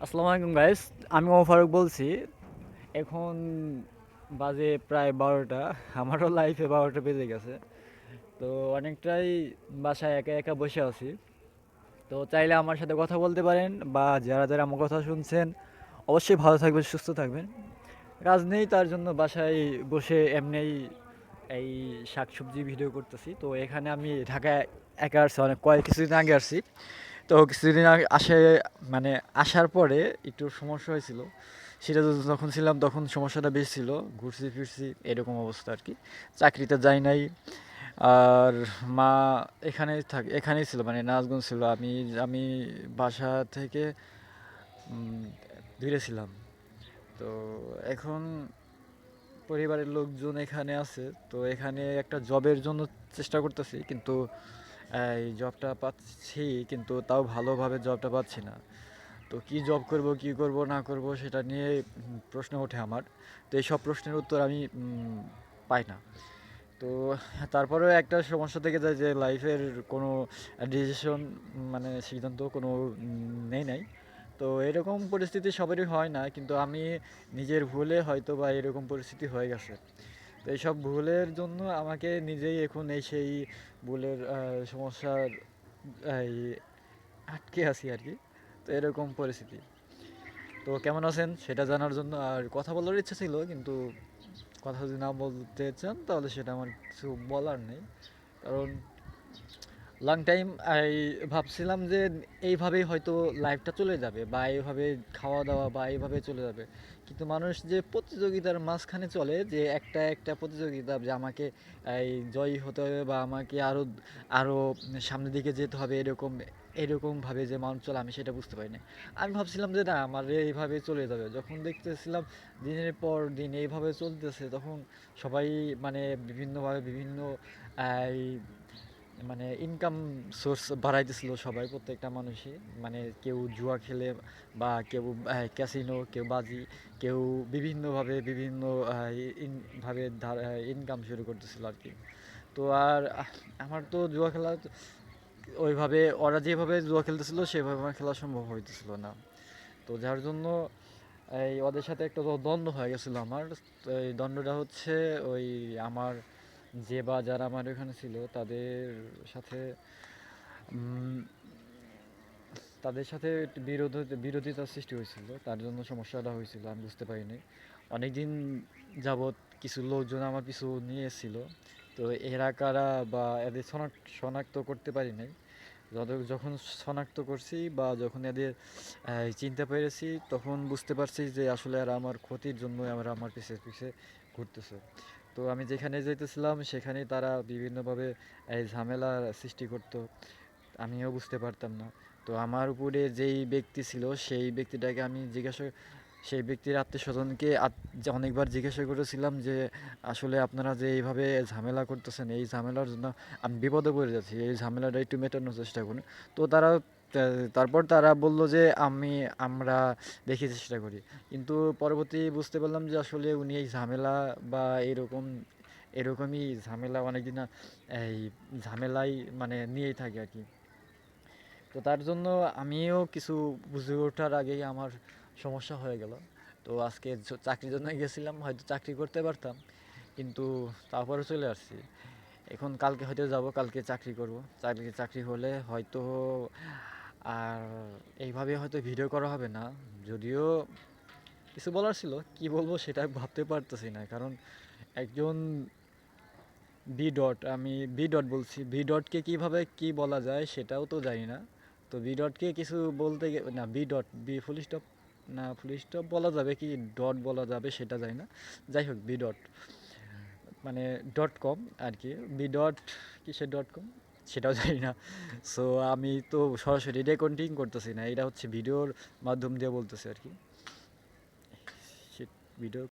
আসসালামু আলাইকুম গাইস, আমি ওমর ফারুক বলছি। এখন বাজে প্রায় 12টা। আমারও লাইফে 12টা বেজে গেছে। তো অনেকটাই বাসায় একা একা বসে আছি। তো চাইলে আমার সাথে কথা বলতে পারেন, বা যারা যারা আমার কথা শুনছেন অবশ্যই ভালো থাকবেন, সুস্থ থাকবেন। কাজ নেই, তার জন্য বাসায় বসে এমনিই এই শাকসবজি ভিডিও করতেছি। তো এখানে আমি ঢাকায় একা আসছি, অনেক কিছুদিন আগে আসছি। তো কিছুদিন আগে মানে আসার পরে একটু সমস্যা হয়েছিল। সেটা তো যখন ছিলাম তখন সমস্যাটা বেশি ছিল, ঘুরছি ফিরছি এরকম অবস্থা আর কি। চাকরিতে যাই নাই। আর মা এখানেই ছিল, মানে নারাজগঞ্জ ছিল। আমি আমি বাসা থেকে দূরে ছিলাম। তো এখন পরিবারের লোকজন এখানে আছে। তো এখানে একটা জবের জন্য চেষ্টা করতেছি, কিন্তু এই জবটা পাচ্ছি, কিন্তু তাও ভালোভাবে জবটা পাচ্ছি না। তো কি জব করব, কি করব না করব সেটা নিয়ে প্রশ্ন ওঠে আমার। তো এই সব প্রশ্নের উত্তর আমি পাই না। তো তারপরেও একটা সমস্যা থেকে যায় যে লাইফের কোনো ডিসিশন, মানে সিদ্ধান্ত কোনো নেই নাই। তো এরকম পরিস্থিতি সবারই হয় না, কিন্তু আমি নিজের ভুলে হয়তো বা এরকম পরিস্থিতি হয়ে গেছে। তো এইসব ভুলের জন্য আমাকে নিজেই এখন সেই ভুলের সমস্যার এই আটকে আছি আর কি। তো এরকম পরিস্থিতি। তো কেমন আছেন সেটা জানার জন্য আর কথা বলার ইচ্ছা ছিল, কিন্তু কথা যদি না বলতে চান তাহলে সেটা আমার কিছু বলার নেই। কারণ লং টাইম ভাবছিলাম যে এইভাবেই হয়তো লাইফটা চলে যাবে, বা এইভাবে খাওয়া দাওয়া বা এইভাবে চলে যাবে। কিন্তু মানুষ যে প্রতিযোগিতার মাঝখানে চলে, যে একটা একটা প্রতিযোগিতা, যে আমাকে জয়ী হতে হবে, বা আমাকে আরও আরও সামনের দিকে যেতে হবে, এরকমভাবে যে মানুষ চলে, আমি সেটা বুঝতে পারি না। আমি ভাবছিলাম যে না, আমার এইভাবে চলে যাবে। যখন দেখতেছিলাম দিনের পর দিন এইভাবে চলতেছে, তখন সবাই মানে বিভিন্নভাবে বিভিন্ন এই মানে ইনকাম সোর্স বাড়াইতেছিল সবাই, প্রত্যেকটা মানুষই। মানে কেউ জুয়া খেলে, বা কেউ ক্যাসিনো, কেউ বাজি, কেউ বিভিন্নভাবে বিভিন্ন ভাবে ইনকাম শুরু করতেছিল আর কি। তো আর আমার তো জুয়া খেলা ওইভাবে, ওরা যেভাবে জুয়া খেলতেছিল সেভাবে আমার খেলা সম্ভব হইতেছিল না। তো যার জন্য ওদের সাথে একটা দ্বন্দ্ব হয়ে গেছিলো আমার। তো এই দ্বন্দ্বটা হচ্ছে ওই আমার বা যারা আমার এখানে ছিল সাথে উম, তাদের সাথে একটু বিরোধিতার সৃষ্টি হয়েছিল। তার জন্য সমস্যাটা হয়েছিল, আমি বুঝতে পারিনি। অনেক দিন যাবৎ কিছু লোকজন আমার পিছু নিয়ে এসেছিল। তো এরা কারা বা এদের শনাক্ত করতে পারি নাই। যখন শনাক্ত করছি, বা যখন এদের চিনতে পেরেছি, তখন বুঝতে পারছি যে আসলে এরা আমার ক্ষতির জন্য আমার পিছে পিছে ঘুরতেছে। তো আমি যেখানে যাইতেছিলাম সেখানেই তারা বিভিন্নভাবে ঝামেলা সৃষ্টি করতো। আমিও বুঝতে পারতাম না। তো আমার উপরে যেই ব্যক্তি ছিল সেই ব্যক্তিটাকে আমি সেই ব্যক্তির আত্মীয়স্বজনকে যে অনেকবার জিজ্ঞাসা করেছিলাম যে আসলে আপনারা যে এইভাবে ঝামেলা করতেছেন, এই ঝামেলার জন্য আমি বিপদে পড়ে যাচ্ছি, এই ঝামেলাটা একটু মেটানোর চেষ্টা করুন। তো তারপর তারা বলল যে আমরা দেখি চেষ্টা করি। কিন্তু পরবর্তী বুঝতে পারলাম যে আসলে উনি এই ঝামেলা বা এরকমই ঝামেলা অনেকদিন এই ঝামেলাই মানে নিয়েই থাকে আর কি। তো তার জন্য আমিও কিছু বুঝে ওঠার আগেই আমার সমস্যা হয়ে গেল। তো আজকে চাকরির জন্য গেছিলাম, হয়তো চাকরি করতে পারতাম, কিন্তু তারপরে চলে আসছি। এখন কালকে হয়তো যাব, কালকে চাকরি করব। চাকরি হলে হয়তো আর এইভাবে হয়তো ভিডিও করা হবে না। যদিও কিছু বলার ছিল, কি বলবো সেটা ভাবতে পারতেছি না। কারণ একজন বি ডট বলছি, ভি ডটকে কীভাবে কী বলা যায় সেটাও তো জানি না। তো ভি ডটকে কিছু বলতে না, বি ফুল স্টপ, না ফুল স্টপ বলা যাবে কি ডট বলা যাবে সেটা জানি না। যাই হোক, বি ডট মানে ডট কম আর কি। বি ডট কিসের ডট কম সেটাও জানি না। সো আমি তো সরাসরি রেকর্ডিং করতেছি না, এটা হচ্ছে ভিডিওর মাধ্যম দিয়ে বলতেছি আর কি। ভিডিও